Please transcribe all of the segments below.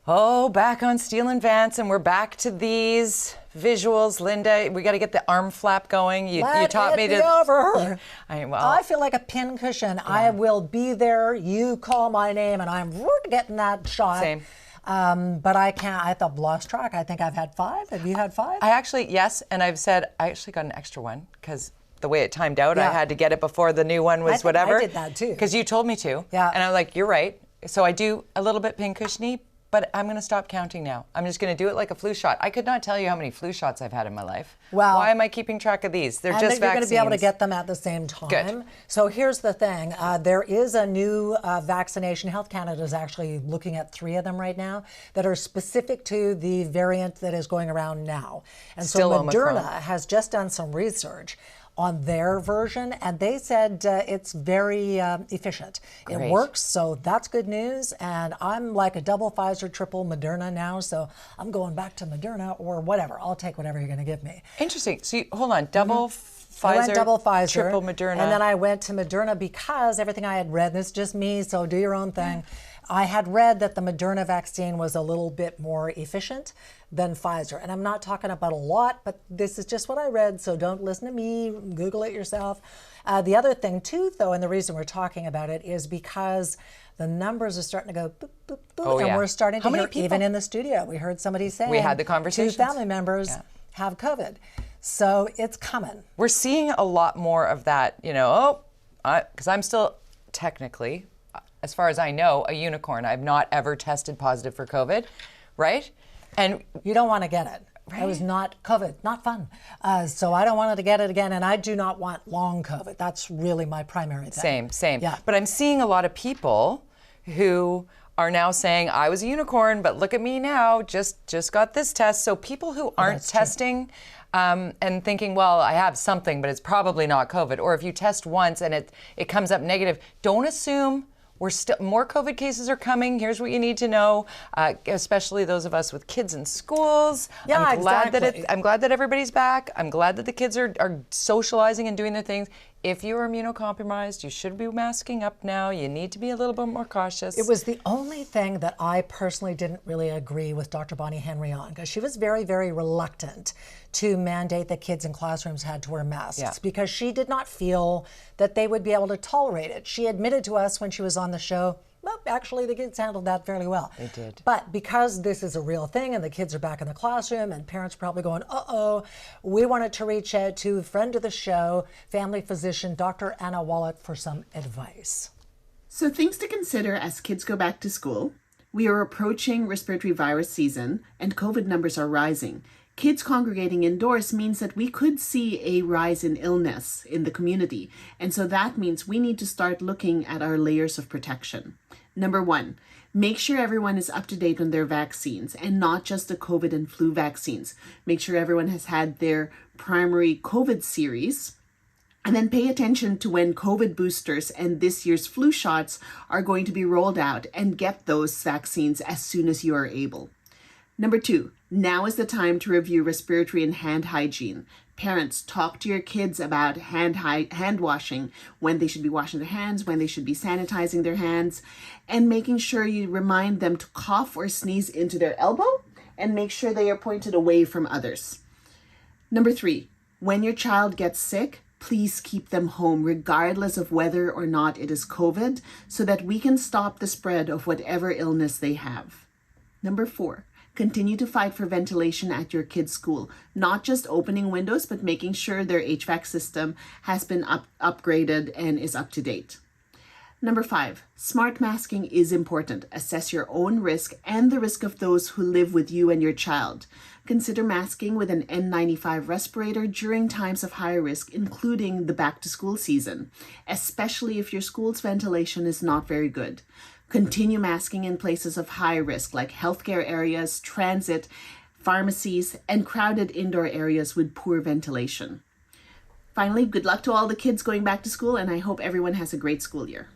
Oh, back on Steel and Vance, and we're back to these visuals. Linda, we got to get the arm flap going. You taught me to. Over. I feel like a pincushion. Yeah. I will be there. You call my name, and I'm getting that shot. Same. But I can't. I've lost track. I think I've had 5. Have you had 5? I actually, yes, and I've said I actually got an extra one because the way it timed out, I had to get it before the new one was whatever. I did that too. Because you told me to. Yeah. And I'm like, you're right. So I do a little bit pincushiony. But I'm going to stop counting now. I'm just going to do it like a flu shot. I could not tell you how many flu shots I've had in my life. Well, why am I keeping track of these? They're just vaccines. You're going to be able to get them at the same time. Good. So here's the thing. There is a new vaccination. Health Canada is actually looking at 3 of them right now that are specific to the variant that is going around now. And Still so Moderna Omicron. has just done some research on their version, and they said it's very efficient. Great. It works, so that's good news. And I'm like a double Pfizer, triple Moderna now, so I'm going back to Moderna or whatever. I'll take whatever you're going to give me. Interesting. So hold on, double Pfizer, I went double Pfizer, triple Moderna. and then I went to Moderna because everything I had read, this is just me, so do your own thing. I had read that the Moderna vaccine was a little bit more efficient than Pfizer. And I'm not talking about a lot, but this is just what I read, so don't listen to me, Google it yourself. The other thing too, though, and the reason we're talking about it is because the numbers are starting to go boop, boop, boop, and we're starting to hear, even in the studio, we heard somebody saying, we had the conversation. 2 family members have COVID. So it's coming. We're seeing a lot more of that, because I'm still technically, as far as I know, a unicorn. I've not ever tested positive for COVID, right? And you don't want to get it. Right. It was not COVID, not fun. So I don't want to get it again, and I do not want long COVID. That's really my primary thing. Same. Yeah. But I'm seeing a lot of people who are now saying, I was a unicorn, but look at me now, just got this test. So people who aren't testing and thinking, well, I have something, but it's probably not COVID. Or if you test once and it comes up negative, don't assume. More COVID cases are coming. Here's what you need to know, especially those of us with kids in schools. Yeah, I'm glad exactly. I'm glad that everybody's back. I'm glad that the kids are socializing and doing their things. If you are immunocompromised, you should be masking up now. You need to be a little bit more cautious. It was the only thing that I personally didn't really agree with Dr. Bonnie Henry on, because she was very, very reluctant to mandate that kids in classrooms had to wear masks because she did not feel that they would be able to tolerate it. She admitted to us when she was on the show, well, actually, the kids handled that fairly well. They did. But because this is a real thing and the kids are back in the classroom and parents are probably going, uh-oh, we wanted to reach out to a friend of the show, family physician, Dr. Anna Wolak, for some advice. So things to consider as kids go back to school. We are approaching respiratory virus season and COVID numbers are rising. Kids congregating indoors means that we could see a rise in illness in the community. And so that means we need to start looking at our layers of protection. Number 1, make sure everyone is up to date on their vaccines and not just the COVID and flu vaccines. Make sure everyone has had their primary COVID series. And then pay attention to when COVID boosters and this year's flu shots are going to be rolled out, and get those vaccines as soon as you are able. Number 2, now is the time to review respiratory and hand hygiene. Parents, talk to your kids about hand washing, when they should be washing their hands, when they should be sanitizing their hands, and making sure you remind them to cough or sneeze into their elbow and make sure they are pointed away from others. Number 3, when your child gets sick, please keep them home regardless of whether or not it is COVID, so that we can stop the spread of whatever illness they have. Number 4, continue to fight for ventilation at your kids' school, not just opening windows, but making sure their HVAC system has been upgraded and is up to date. Number 5, smart masking is important. Assess your own risk and the risk of those who live with you and your child. Consider masking with an N95 respirator during times of high risk, including the back-to-school season, especially if your school's ventilation is not very good. Continue masking in places of high risk, like healthcare areas, transit, pharmacies, and crowded indoor areas with poor ventilation. Finally, good luck to all the kids going back to school, and I hope everyone has a great school year.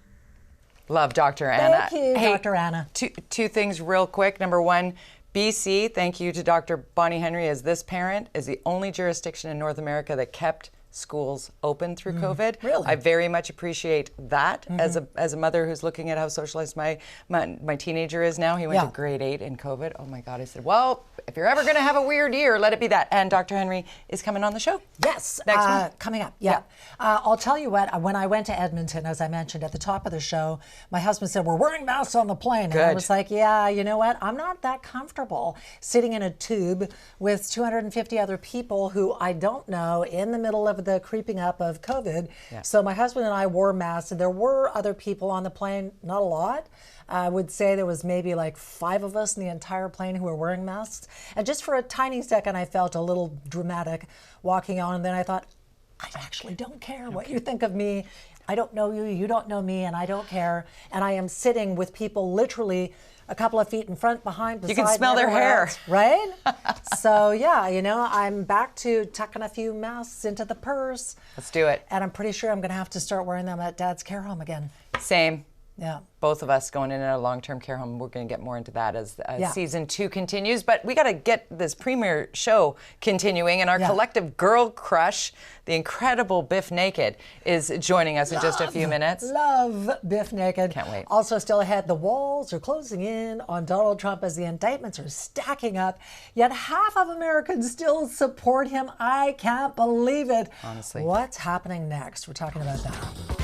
Love Dr. Anna. Thank you, Dr. Anna. Two things real quick. Number 1, BC, thank you to Dr. Bonnie Henry, as this parent is the only jurisdiction in North America that kept schools open through COVID. Really? I very much appreciate that as a mother who's looking at how socialized my teenager is now. He went to grade 8 in COVID. Oh my God! I said, well, if you're ever going to have a weird year, let it be that. And Dr. Henry is coming on the show. Yes, next month. coming up. Yeah, I'll tell you what. When I went to Edmonton, as I mentioned at the top of the show, my husband said we're wearing masks on the plane, and I was like, yeah, you know what? I'm not that comfortable sitting in a tube with 250 other people who I don't know in the middle of the creeping up of COVID. Yeah. So my husband and I wore masks, and there were other people on the plane, not a lot. I would say there was maybe like 5 of us in the entire plane who were wearing masks. And just for a tiny second, I felt a little dramatic walking on. And then I thought, I actually don't care what you think of me. I don't know you, you don't know me, and I don't care. And I am sitting with people literally a couple of feet in front, behind, beside. You can smell their hair. Else, right? So yeah, you know, I'm back to tucking a few masks into the purse. Let's do it. And I'm pretty sure I'm going to have to start wearing them at Dad's care home again. Same. Yeah. Both of us going in a long-term care home. We're going to get more into that as season 2 continues. But we got to get this premiere show continuing. And our collective girl crush, the incredible Biff Naked, is joining us in just a few minutes. Love Biff Naked. Can't wait. Also still ahead, the walls are closing in on Donald Trump as the indictments are stacking up. Yet half of Americans still support him. I can't believe it. Honestly. What's happening next? We're talking about that.